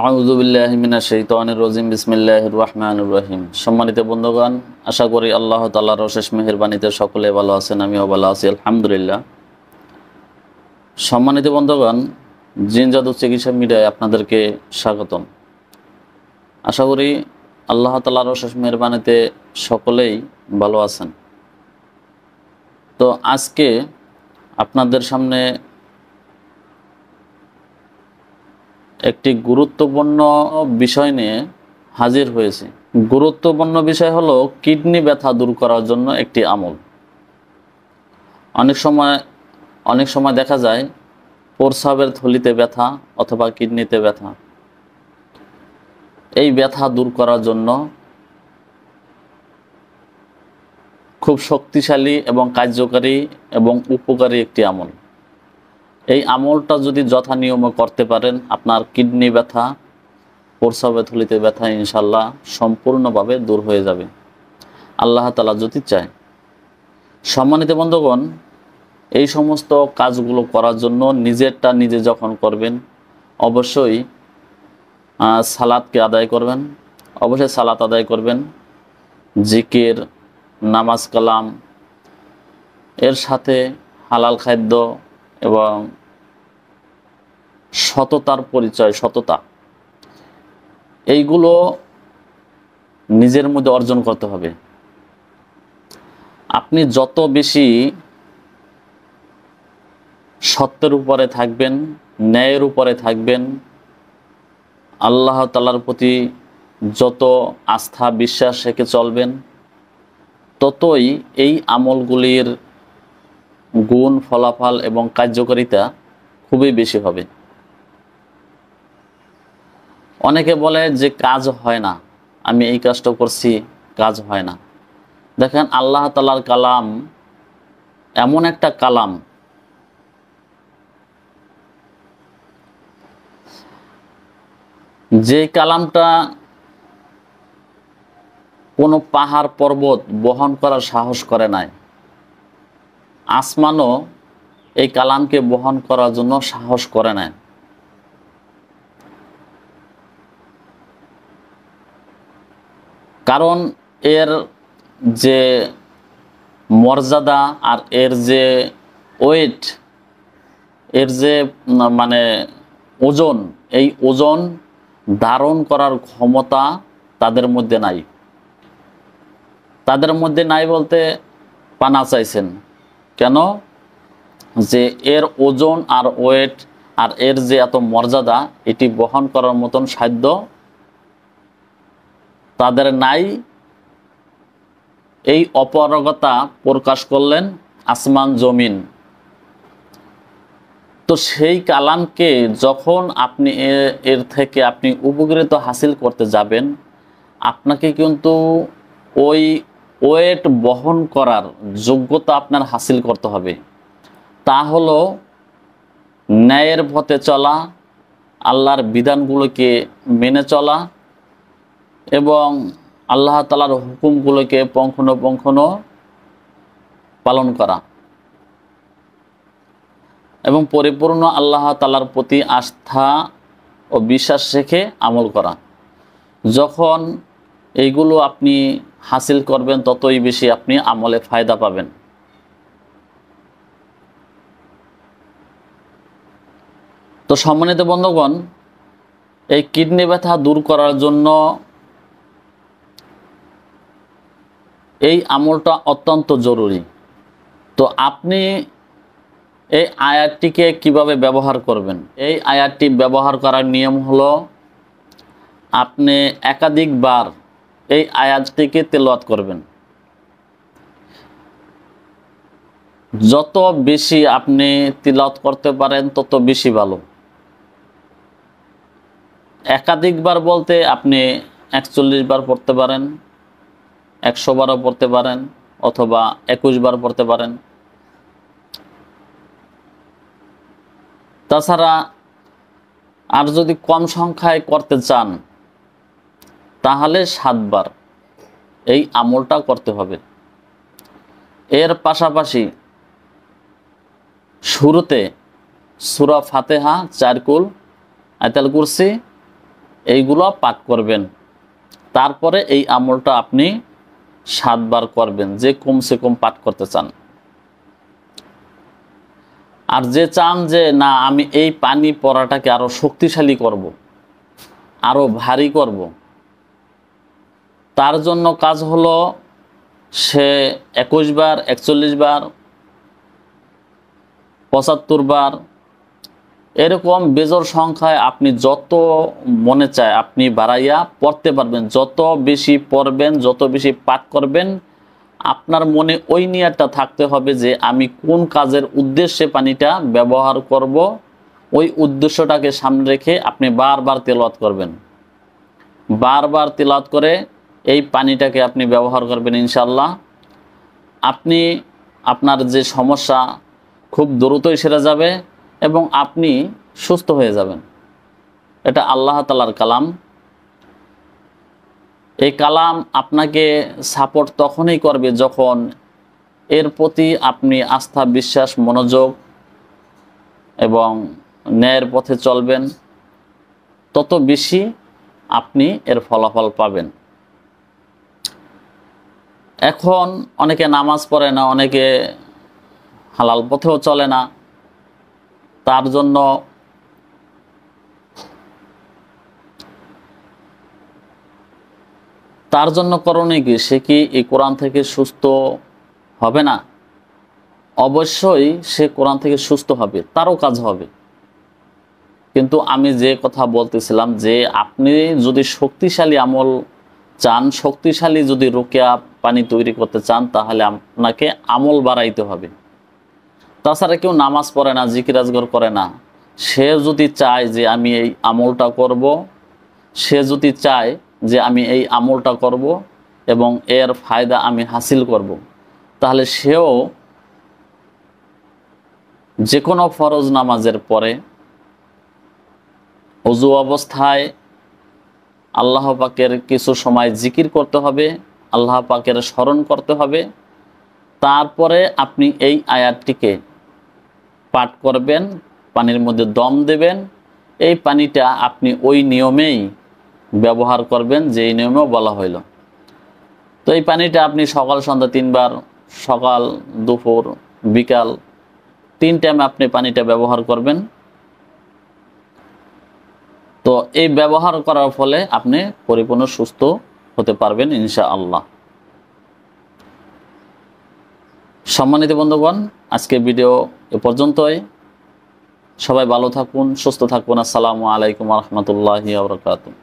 আউযু বিল্লাহি মিনাশ শাইতানির রাজিম বিসমিল্লাহির রহমানির রহিম। সম্মানিত বন্ধুগণ, আশা করি আল্লাহ তাআলার অশেষ মেহেরবানিতে সকলে ভালো আছেন, আমিও ভালো আছি আলহামদুলিল্লাহ। সম্মানিত বন্ধুগণ, জিন জাদু চিকিৎসা মিডিয়ায় আপনাদেরকে স্বাগতম। আশা করি আল্লাহ তাআলার অশেষ মেহেরবানিতে সকলেই ভালো আছেন। তো আজকে আপনাদের সামনে একটি গুরুত্বপূর্ণ বিষয় নিয়ে হাজির হয়েছে। গুরুত্বপূর্ণ বিষয় হলো কিডনি ব্যথা দূর করার জন্য একটি আমল। অনেক সময় দেখা যায় প্রস্রাবের থলিতে ব্যথা অথবা কিডনিতে ব্যথা। এই ব্যথা দূর করার জন্য খুব শক্তিশালী এবং কার্যকারী এবং উপকারী একটি আমল। এই আমলটা যদি যথা নিয়মে করতে পারেন, আপনার কিডনি ব্যথা, প্রস্রাবের থলিতে ব্যথা ইনশাল্লাহ সম্পূর্ণভাবে দূর হয়ে যাবে, আল্লাহ তাআলা যদি চায়। সম্মানিত বন্ধুগণ, এই সমস্ত কাজগুলো করার জন্য নিজেরটা নিজে যখন করবেন, অবশ্যই সালাতকে আদায় করবেন, অবশ্যই সালাত আদায় করবেন, জিকির, নামাজ কালাম, এর সাথে হালাল খাদ্য এবং সততার পরিচয়, সততা, এইগুলো নিজের মধ্যে অর্জন করতে হবে। আপনি যত বেশি সত্যের উপরে থাকবেন, ন্যায়ের উপরে থাকবেন, আল্লাহ তাআলার প্রতি যত আস্থা বিশ্বাস রেখে চলবেন, ততই এই আমলগুলির গুণ, ফলাফল এবং কার্যকারিতা খুবই বেশি হবে। অনেকে বলে যে কাজ হয় না, আমি এই কাজটা করছি, কাজ হয় না। দেখেন, আল্লাহ তাআলার কালাম এমন একটা কালাম, যে কালামটা কোনো পাহাড় পর্বত বহন করার সাহস করে নাই। আসমানও এই কালামকে বহন করার জন্য সাহস করে নাই। কারণ এর যে মর্যাদা আর এর যে ওয়েট, এর যে মানে ওজন, এই ওজন ধারণ করার ক্ষমতা তাদের মধ্যে নাই। তাদের মধ্যে নাই বলতে পানা চাইছেন কেন? যে এর ওজন আর ওয়েট আর এর যে এত মর্যাদা, এটি বহন করার মতন সাধ্য তাদের নাই। এই অপারগতা প্রকাশ করলেন আসমান জমিন। তো সেই কালামকে যখন আপনি এর থেকে আপনি উপকৃত হাসিল করতে যাবেন, আপনাকে কিন্তু ওই ওয়েট বহন করার যোগ্যতা আপনার হাসিল করতে হবে। তা হলো ন্যায়ের পথে চলা, আল্লাহর বিধানগুলোকে মেনে চলা এবং আল্লাহ তাআলার হুকুমগুলোকে পুঙ্খানুপুঙ্খ পালন করা এবং পরিপূর্ণ আল্লাহ তাআলার প্রতি আস্থা ও বিশ্বাস রেখে আমল করা। যখন এইগুলো আপনি হাসিল করবেন, ততই বেশি আপনি আমলে ফায়দা পাবেন। তো সম্মানিত বন্ধুগণ, এই কিডনি ব্যথা দূর করার জন্য এই আমলটা অত্যন্ত জরুরি। তো আপনি এই আয়াতটিকে কিভাবে ব্যবহার করবেন? এই আয়াতটি ব্যবহার করার নিয়ম হলো, আপনি একাধিকবার এই আয়াতটিকে তেলাওয়াত করবেন। যত বেশি আপনি তিলাওয়াত করতে পারেন তত বেশি ভালো। একাধিকবার বলতে আপনি 41 বার পড়তে পারেন, 100 বারও পড়তে পারেন, অথবা 21 বার পড়তে পারেন। তাছাড়া আর যদি কম সংখ্যায় করতে চান, তাহলে 7 বার এই আমলটা করতে হবে। এর পাশাপাশি শুরুতে সূরা ফাতিহা, 4 কুল, আয়াতুল কুরসি এইগুলো পাঠ করবেন। তারপরে এই আমলটা আপনি 7 বার করবেন, যে কমসে কম পাঠ করতে চান। আর যে চান যে না আমি এই পানি পড়াটাকে আরো শক্তিশালী করব, আরো ভারী করব, তার জন্য কাজ হলো সে 21 বার, 41 বার, 75 বার, এরকম বেজোড় সংখ্যায় আপনি যত মনে চায় আপনি বাড়াইয়া পড়তে পারবেন। যত বেশি পড়বেন, যত বেশি পাঠ করবেন, আপনার মনে ওই নিয়তটা থাকতে হবে যে আমি কোন কাজের উদ্দেশ্যে পানিটা ব্যবহার করব, ওই উদ্দেশ্যটাকে সামনে রেখে আপনি বারবার তেলাওয়াত করবেন। বারবার তেলাওয়াত করে এই পানিটাকে আপনি ব্যবহার করবেন। ইনশাআল্লাহ আপনি আপনার যে সমস্যা খুব দ্রুতই সেরে যাবে এবং আপনি সুস্থ হয়ে যাবেন। এটা আল্লাহ তাআলার কালাম। এই কালাম আপনাকে সাপোর্ট তখনই করবে যখন এর প্রতি আপনি আস্থা, বিশ্বাস, মনোযোগ এবং ন্যায়ের পথে চলবেন, তত বেশি আপনি এর ফলাফল পাবেন। এখন অনেকে নামাজ পড়ে না, অনেকে হালাল পথেও চলে না। তার জন্য করণীয় কি? সে কি এই কোরআন থেকে সুস্থ হবে না? অবশ্যই সে কোরআন থেকে সুস্থ হবে, তারও কাজ হবে। কিন্তু আমি যে কথা বলতেছিলাম যে আপনি যদি শক্তিশালী আমল চান, শক্তিশালী যদি রুকিয়া পানি তৈরি করতে চান, তাহলে আপনাকে আমল বাড়াইতে হবে। তাছাড়া কেউ নামাজ পড়ে না, জিকির আজগর করে না, সে যদি চায় যে আমি এই আমলটা করব, সে যদি চায় যে আমি এই আমলটা করব এবং এর ফায়দা আমি হাসিল করব, তাহলে সেও যে কোনো ফরজ নামাজের পরে ওযু অবস্থায় আল্লাহ পাকের কিছু সময় জিকির করতে হবে, আল্লাহ পাকের স্মরণ করতে হবে। তারপরে আপনি এই আয়াতটিকে পাঠ করবেন, পানির মধ্যে দম দেবেন। এই পানিটা আপনি ওই নিয়মেই ব্যবহার করবেন যেই নিয়মেও বলা হইল। তো এই পানিটা আপনি সকাল সন্ধ্যা 3 বার, সকাল, দুপুর, বিকাল 3 টাইম আপনি পানিটা ব্যবহার করবেন। তো এই ব্যবহার করার ফলে আপনি পরিপূর্ণ সুস্থ হতে পারবেন ইনশাআল্লাহ। সম্মানিত বন্ধুগণ, আজকে ভিডিও এ পর্যন্তই। সবাই ভালো থাকুন, সুস্থ থাকুন। আসসালামু আলাইকুম ওয়া রাহমাতুল্লাহি ওয়া বারাকাতুহু।